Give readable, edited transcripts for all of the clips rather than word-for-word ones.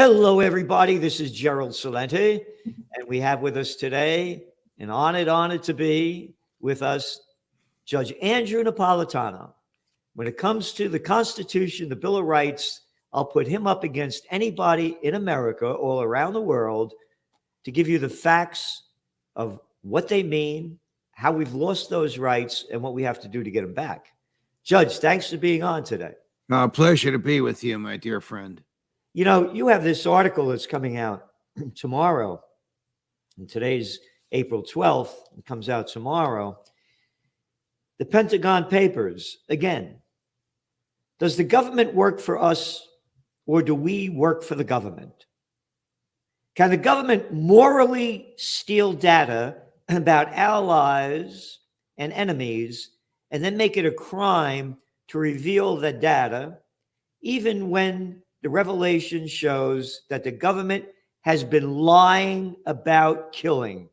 Hello, everybody. This is Gerald Celente, and we have with us today, and honored to be with us, Judge Andrew Napolitano. When it comes to the Constitution, the Bill of Rights, I'll put him up against anybody in America, all around the world, to give you the facts of what they mean, how we've lost those rights, and what we have to do to get them back. Judge, thanks for being on today. Pleasure to be with you, my dear friend. You know, you have this article that's coming out tomorrow, and today's April 12th. It comes out tomorrow. The Pentagon Papers, again. Does the government work for us, or do we work for the government? Can the government morally steal data about allies and enemies and then make it a crime to reveal the data, even when the revelation shows that the government has been lying about killing?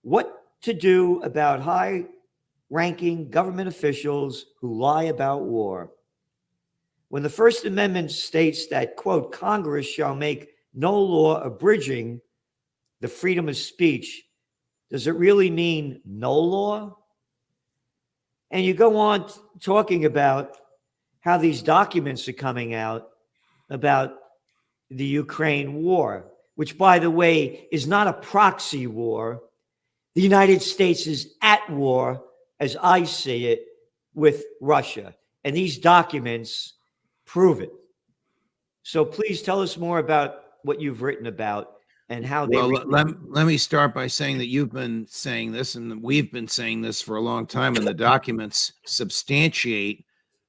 What to do about high-ranking government officials who lie about war? When the First Amendment states that, quote, Congress shall make no law abridging the freedom of speech, does it really mean no law? And you go on talking about how these documents are coming out about the Ukraine war, which, by the way, is not a proxy war. The United States is at war, as I see it, with Russia. And these documents prove it. So please tell us more about what you've written about and how they... Well, let me start by saying that you've been saying this, and we've been saying this for a long time, and the documents substantiate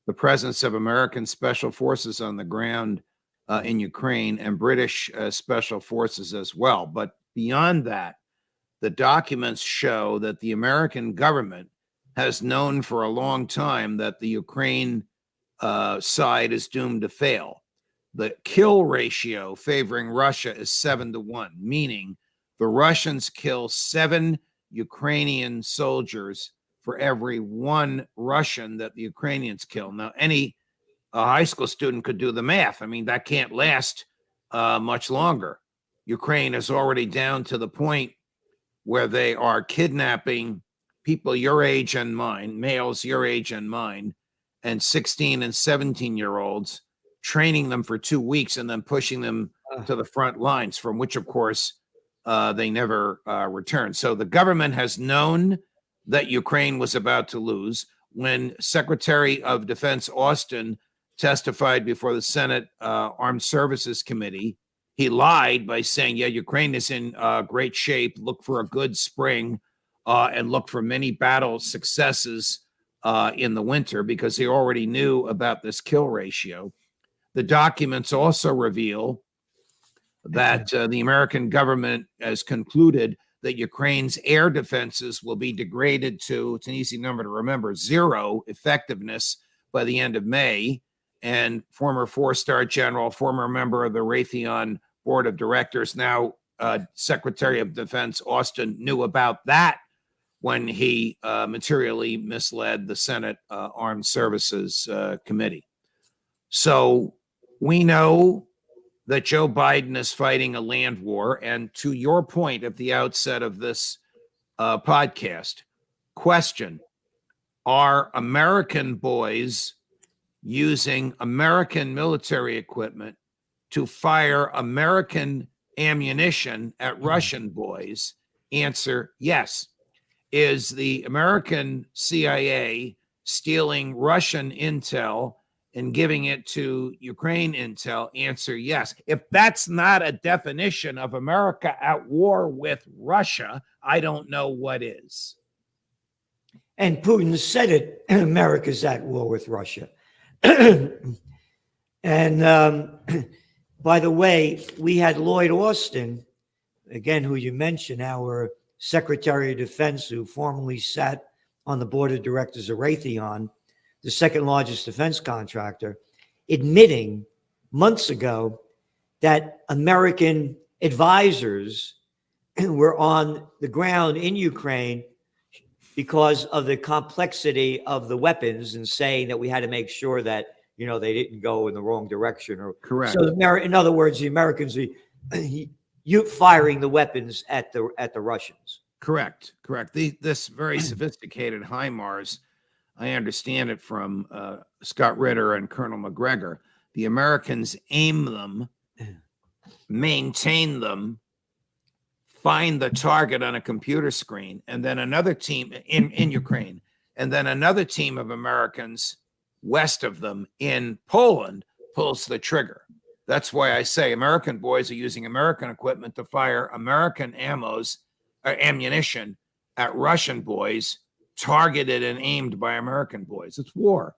the presence of American special forces on the ground in Ukraine and British special forces as well. But beyond that, the documents show that the American government has known for a long time that the Ukraine side is doomed to fail. The kill ratio favoring Russia is 7-1, meaning the Russians kill 7 Ukrainian soldiers for every 1 Russian that the Ukrainians kill. Now, any high school student could do the math. I mean, that can't last much longer. Ukraine is already down to the point where they are kidnapping people your age and mine, males your age and mine, and 16 and 17-year-olds, training them for 2 weeks and then pushing them to the front lines, from which, of course, they never return. So the government has known that Ukraine was about to lose. When Secretary of Defense Austin testified before the Senate Armed Services Committee, he lied by saying, yeah, Ukraine is in great shape. Look for a good spring and look for many battle successes in the winter, because he already knew about this kill ratio. The documents also reveal that the American government has concluded that Ukraine's air defenses will be degraded to, it's an easy number to remember, 0 effectiveness by the end of May. And former 4-star general, former member of the Raytheon board of directors, now Secretary of Defense Austin, knew about that when he materially misled the Senate Armed Services Committee. So we know that Joe Biden is fighting a land war. And to your point at the outset of this podcast, question, are American boys using American military equipment to fire American ammunition at Russian boys? Answer, yes. Is the American CIA stealing Russian intel and giving it to Ukraine intel? Answer, yes. If that's not a definition of America at war with Russia, I don't know what is. And Putin said it, America's at war with Russia. And by the way, we had Lloyd Austin, again, who you mentioned, our Secretary of Defense, who formerly sat on the board of directors of Raytheon, the second largest defense contractor, admitting months ago that American advisors were on the ground in Ukraine because of the complexity of the weapons, and saying that we had to make sure that they didn't go in the wrong direction. Or Correct. So, in other words, the Americans are firing the weapons at the Russians. Correct. This very sophisticated HIMARS, I understand it from Scott Ritter and Colonel McGregor. The Americans aim them, maintain them, find the target on a computer screen, and then another team in Ukraine, and then another team of Americans west of them in Poland pulls the trigger. That's why I say American boys are using American equipment to fire American ammunition at Russian boys, targeted and aimed by American boys. It's war.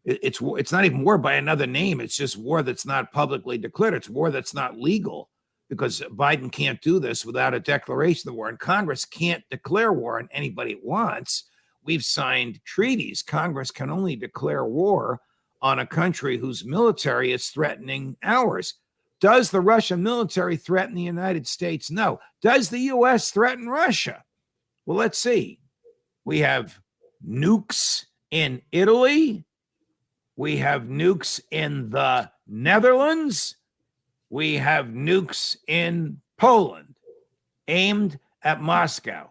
It's not even war by another name. It's just war that's not publicly declared. It's war that's not legal, because Biden can't do this without a declaration of war, and Congress can't declare war on anybody it wants. We've signed treaties. Congress can only declare war on a country whose military is threatening ours. Does the Russian military threaten the United States? No. Does the U.S. threaten Russia? Well, let's see. We have nukes in Italy. We have nukes in the Netherlands. We have nukes in Poland aimed at Moscow.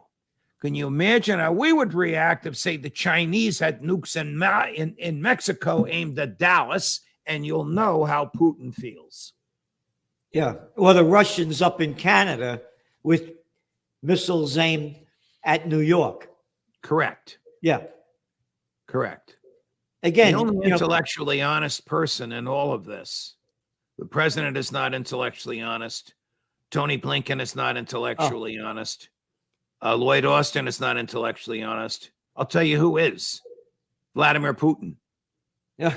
Can you imagine how we would react if, say, the Chinese had nukes in Mexico aimed at Dallas? And you'll know how Putin feels. Yeah. Or the Russians up in Canada with missiles aimed at New York. Correct. Yeah. Correct. Again, the only intellectually honest person in all of this, the president is not intellectually honest. Tony Blinken is not intellectually honest. Lloyd Austin is not intellectually honest. I'll tell you who is. Vladimir Putin. Yeah.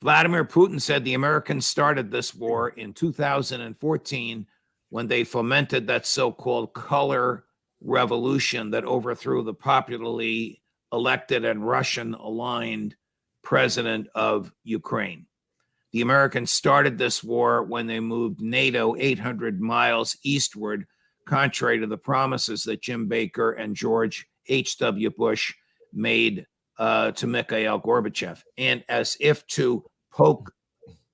Vladimir Putin said the Americans started this war in 2014 when they fomented that so-called color revolution that overthrew the popularly elected and Russian-aligned president of Ukraine. The Americans started this war when they moved NATO 800 miles eastward, contrary to the promises that Jim Baker and George H.W. Bush made to Mikhail Gorbachev. And as if to poke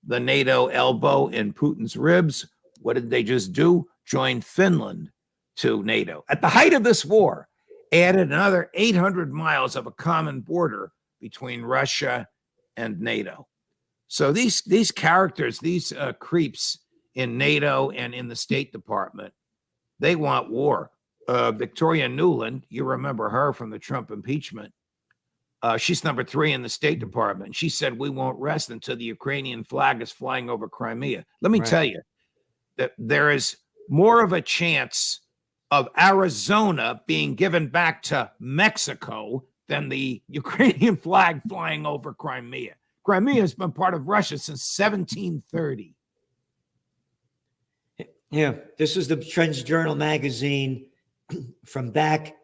the NATO elbow in Putin's ribs, what did they just do? Join Finland to NATO. At the height of this war, added another 800 miles of a common border between Russia and NATO. So these characters, these creeps in NATO and in the State Department, they want war. Victoria Nuland, you remember her from the Trump impeachment. She's number 3 in the State Department. She said, we won't rest until the Ukrainian flag is flying over Crimea. Let me tell you that there is more of a chance of Arizona being given back to Mexico than the Ukrainian flag flying over Crimea. Crimea has been part of Russia since 1730. Yeah, this is the Trends Journal magazine from back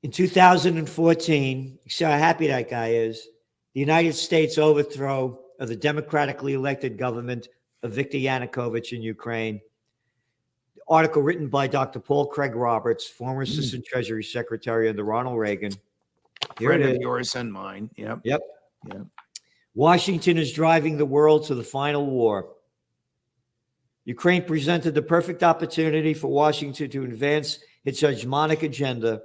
in 2014. See how happy that guy is. The United States overthrow of the democratically elected government of Viktor Yanukovych in Ukraine. Article written by Dr. Paul Craig Roberts, former Assistant Treasury Secretary under Ronald Reagan. Friend of yours and mine. Yep. Washington is driving the world to the final war. Ukraine presented the perfect opportunity for Washington to advance its hegemonic agenda.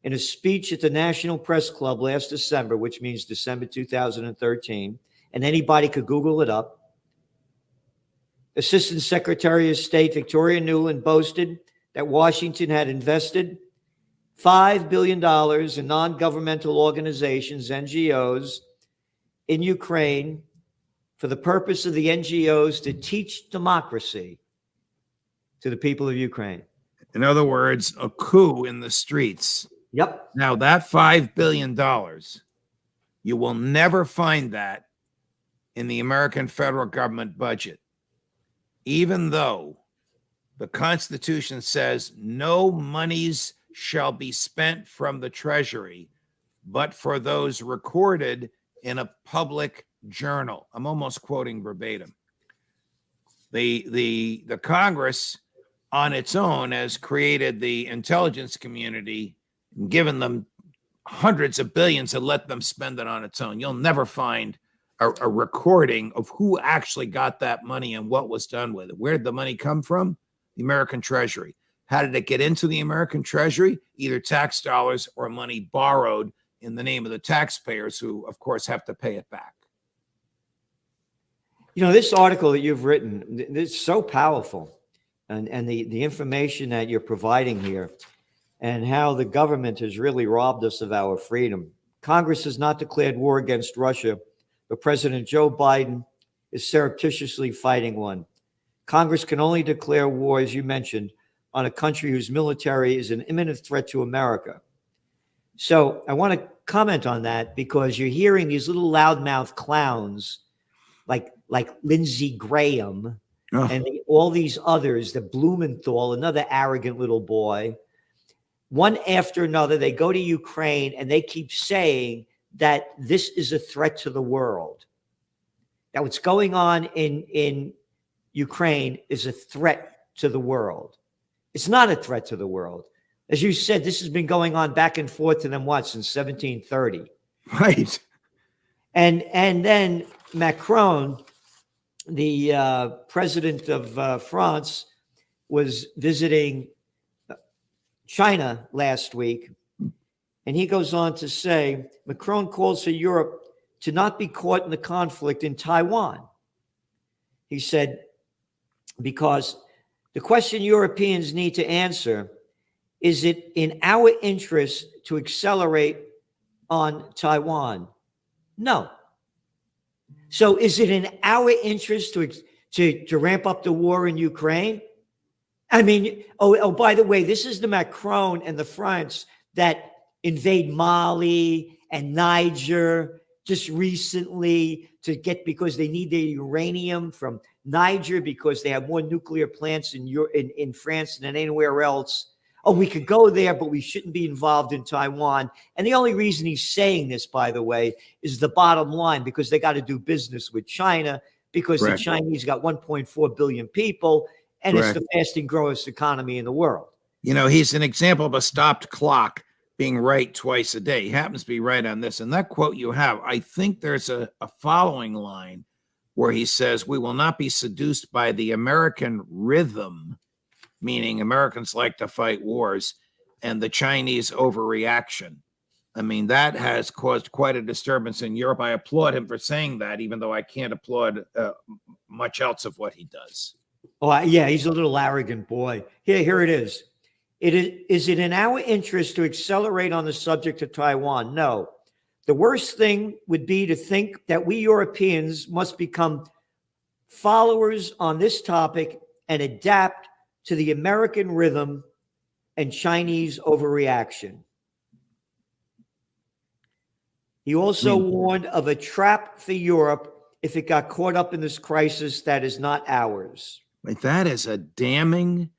In a speech at the National Press Club last December, which means December 2013, and anybody could Google it up, Assistant Secretary of State Victoria Nuland boasted that Washington had invested $5 billion in non-governmental organizations, NGOs, in Ukraine for the purpose of the NGOs to teach democracy to the people of Ukraine. In other words, a coup in the streets. Yep. Now, that $5 billion, you will never find that in the American federal government budget, even though the Constitution says no monies shall be spent from the Treasury, but for those recorded in a public journal. I'm almost quoting verbatim. The Congress on its own has created the intelligence community and given them hundreds of billions and let them spend it on its own. You'll never find a recording of who actually got that money and what was done with it. Where did the money come from? The American Treasury. How did it get into the American Treasury? Either tax dollars or money borrowed in the name of the taxpayers, who, of course, have to pay it back. You know, this article that you've written, it's so powerful. And the information that you're providing here, and how the government has really robbed us of our freedom. Congress has not declared war against Russia, but President Joe Biden is surreptitiously fighting one. Congress can only declare war, as you mentioned, on a country whose military is an imminent threat to America. So I want to comment on that, because you're hearing these little loudmouth clowns like Lindsey Graham and all these others, the Blumenthal, another arrogant little boy. One after another, they go to Ukraine and they keep saying that this is a threat to the world. That what's going on in Ukraine is a threat to the world. It's not a threat to the world. As you said, this has been going on back and forth to them, since 1730. Right. And then Macron, the president of France, was visiting China last week, and he goes on to say, Macron calls for Europe to not be caught in the conflict in Taiwan. He said, because the question Europeans need to answer, is it in our interest to accelerate on Taiwan? No. So is it in our interest to ramp up the war in Ukraine? I mean, by the way, this is the Macron and the France that invade Mali and Niger just recently because they need their uranium from Niger, because they have more nuclear plants in France than anywhere else. Oh, we could go there, but we shouldn't be involved in Taiwan. And the only reason he's saying this, by the way, is the bottom line, because they got to do business with China, because the Chinese got 1.4 billion people, and it's the fastest growing economy in the world. You know, he's an example of a stopped clock being right twice a day. He happens to be right on this. And that quote you have, I think there's a following line where he says, we will not be seduced by the American rhythm, meaning Americans like to fight wars, and the Chinese overreaction. I mean, that has caused quite a disturbance in Europe. I applaud him for saying that, even though I can't applaud much else of what he does. Oh, yeah, he's a little arrogant boy. Here it is. Is it in our interest to accelerate on the subject of Taiwan? No. The worst thing would be to think that we Europeans must become followers on this topic and adapt to the American rhythm and Chinese overreaction. He also warned of a trap for Europe if it got caught up in this crisis that is not ours. That is a damning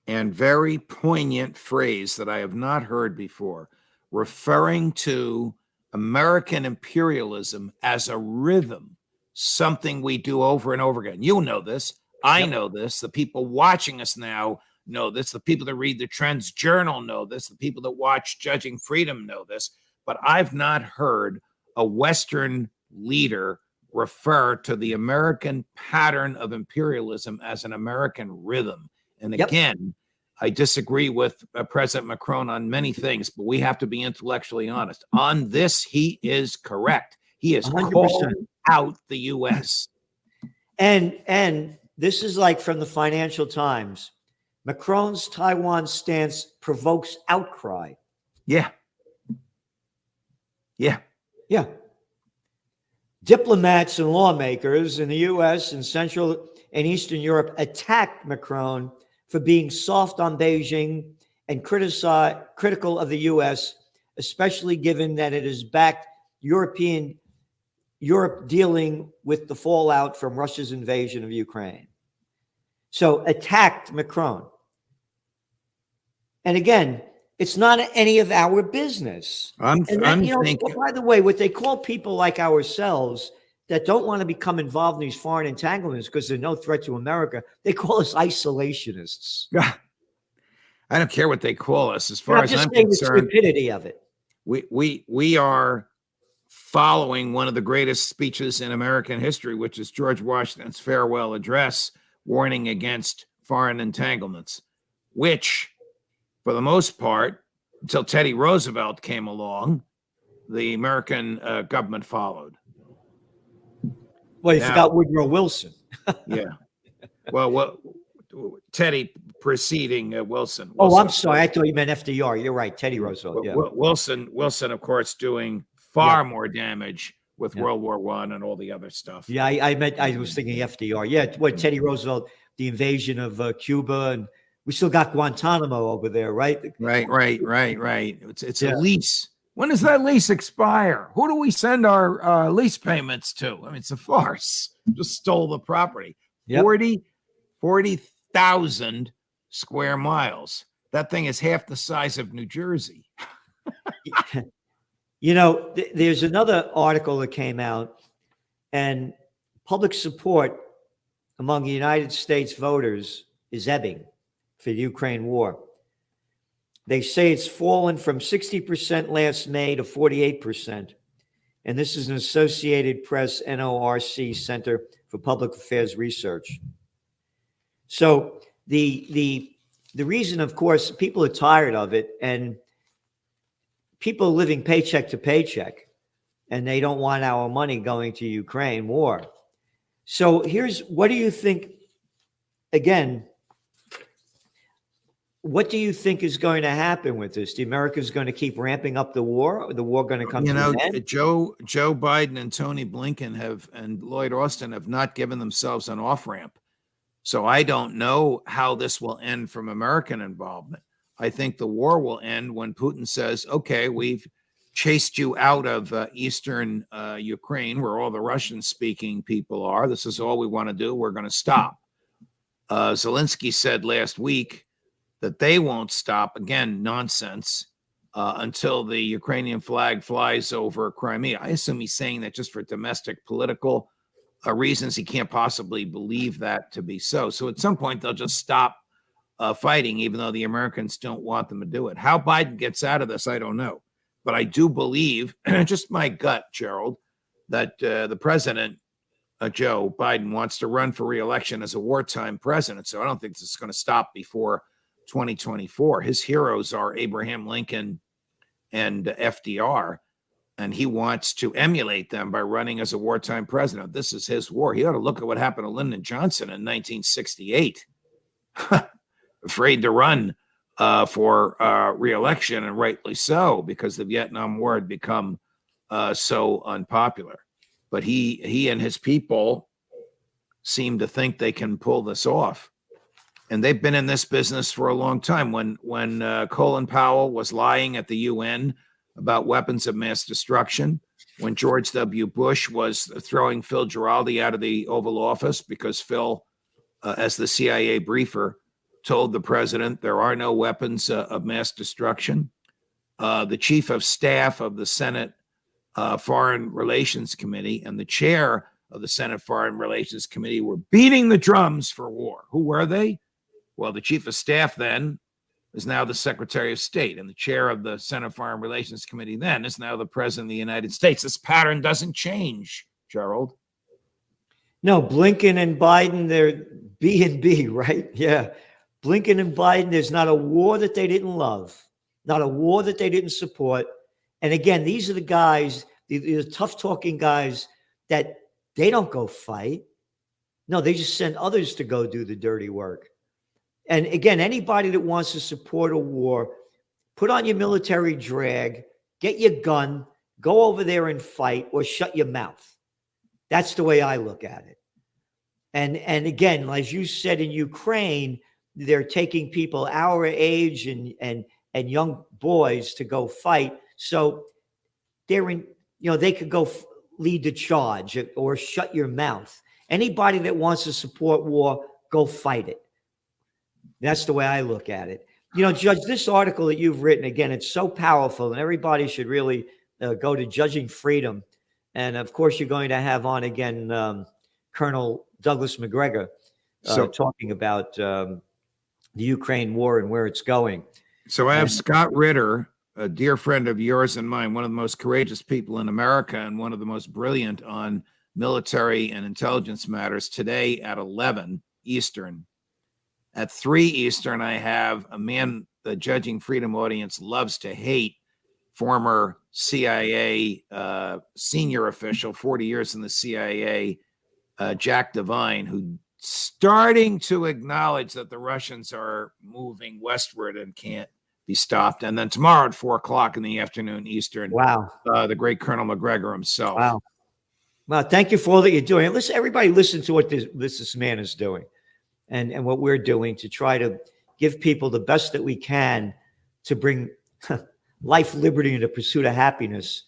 and very poignant phrase that I have not heard before, referring to American imperialism as a rhythm, something we do over and over again. You know this. I know this. The people watching us now know this. The people that read the Trends Journal know this. The people that watch Judging Freedom know this. But I've not heard a Western leader refer to the American pattern of imperialism as an American rhythm. And again, I disagree with President Macron on many things, but we have to be intellectually honest. On this, he is correct. He is 100% called out the U.S. And this is like from the Financial Times. Macron's Taiwan stance provokes outcry. Yeah. Diplomats and lawmakers in the U.S. and Central and Eastern Europe attacked Macron for being soft on Beijing and critical of the U.S., especially given that it has backed Europe dealing with the fallout from Russia's invasion of Ukraine. So attacked Macron. And again, it's not any of our business. I'm thinking. By the way, what they call people like ourselves that don't want to become involved in these foreign entanglements because they're no threat to America, they call us isolationists. I don't care what they call us. As far as I'm concerned, the stupidity of it. we are following one of the greatest speeches in American history, which is George Washington's farewell address, warning against foreign entanglements, which, for the most part, until Teddy Roosevelt came along, the American government followed. Well, you forgot Woodrow Wilson. Yeah. Well, Teddy preceding Wilson. Oh, I'm sorry. I thought you meant FDR. You're right. Teddy Roosevelt. Yeah. Wilson, of course, doing far more damage with World War I and all the other stuff. Yeah, I was thinking FDR. Yeah, what Teddy Roosevelt, the invasion of Cuba, and we still got Guantanamo over there, right? Right. It's a lease. When does that lease expire? Who do we send our lease payments to? I mean, it's a farce. Just stole the property. Yep. 40,000 square miles. That thing is half the size of New Jersey. You know, there's another article that came out, and public support among the United States voters is ebbing for the Ukraine war. They say it's fallen from 60% last May to 48%. And this is an Associated Press NORC Center for Public Affairs Research. So the reason, of course, people are tired of it, and people are living paycheck to paycheck, and they don't want our money going to Ukraine war. So what do you think, again, what do you think is going to happen with this? The Americans going to keep ramping up the war? Or the war going to come to an end? Joe Biden and Tony Blinken and Lloyd Austin have not given themselves an off-ramp. So I don't know how this will end from American involvement. I think the war will end when Putin says, okay, we've chased you out of eastern Ukraine, where all the Russian-speaking people are. This is all we want to do. We're going to stop. Zelensky said last week that they won't stop, again, nonsense, until the Ukrainian flag flies over Crimea. I assume he's saying that just for domestic political reasons. He can't possibly believe that to be so. So at some point, they'll just stop fighting, even though the Americans don't want them to do it. How Biden gets out of this, I don't know. But I do believe, just my gut, Gerald, that the president, Joe Biden, wants to run for re-election as a wartime president. So I don't think this is going to stop before 2024. His heroes are Abraham Lincoln and FDR, and he wants to emulate them by running as a wartime president. This is his war. He ought to look at what happened to Lyndon Johnson in 1968. Afraid to run for re-election, and rightly so, because the Vietnam War had become so unpopular. But he and his people seem to think they can pull this off. And they've been in this business for a long time. When Colin Powell was lying at the UN about weapons of mass destruction, when George W. Bush was throwing Phil Giraldi out of the Oval Office because Phil, as the CIA briefer, told the president there are no weapons of mass destruction. The chief of staff of the Senate Foreign Relations Committee and the chair of the Senate Foreign Relations Committee were beating the drums for war. Who were they? Well, the chief of staff then is now the Secretary of State, and the chair of the Senate Foreign Relations Committee then is now the President of the United States. This pattern doesn't change, Gerald. No, Blinken and Biden, they're B and B, right? Yeah. Blinken and Biden, there's not a war that they didn't love, not a war that they didn't support. And again, these are the guys, the tough-talking guys that they don't go fight. No, they just send others to go do the dirty work. And again, anybody that wants to support a war, put on your military drag, get your gun, go over there and fight, or shut your mouth. That's the way I look at it. And again, as you said, in Ukraine, they're taking people our age and young boys to go fight. So they're in, they could go lead the charge or shut your mouth. Anybody that wants to support war, go fight it. That's the way I look at it. Judge, this article that you've written, again, it's so powerful, and everybody should really go to Judging Freedom. And of course, you're going to have on again Colonel Douglas McGregor talking about the Ukraine war and where it's going. So I have Scott Ritter, a dear friend of yours and mine, one of the most courageous people in America and one of the most brilliant on military and intelligence matters, today at 11 Eastern. At 3 Eastern, I have a man the Judging Freedom audience loves to hate, former CIA senior official, 40 years in the CIA, Jack Devine, who starting to acknowledge that the Russians are moving westward and can't be stopped. And then tomorrow at 4 o'clock in the afternoon Eastern, Wow. The great Colonel McGregor himself. Wow. Well, thank you for all that you're doing. Listen, everybody listen to what this man is doing and what we're doing to try to give people the best that we can to bring life, liberty, and the pursuit of happiness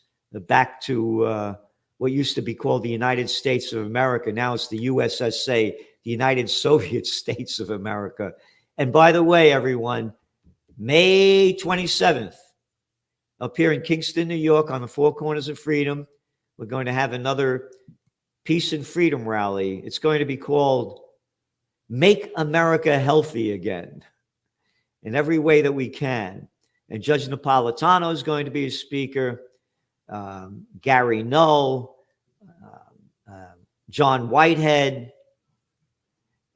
back to what used to be called the United States of America. Now it's the USSA, the United Soviet States of America. And by the way, everyone, May 27th, up here in Kingston, New York, on the Four Corners of Freedom, we're going to have another Peace and Freedom rally. It's going to be called Make America Healthy Again in every way that we can. And Judge Napolitano is going to be a speaker. Gary Null, John Whitehead,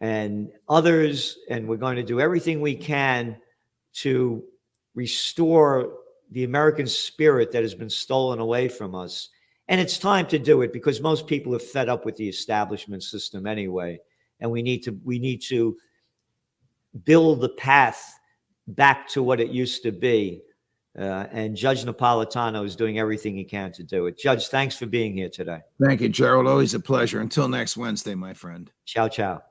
and others. And we're going to do everything we can to restore the American spirit that has been stolen away from us. And it's time to do it because most people are fed up with the establishment system anyway. And we need to build the path back to what it used to be. And Judge Napolitano is doing everything he can to do it. Judge, thanks for being here today. Thank you, Gerald. Always a pleasure. Until next Wednesday, my friend. Ciao, ciao.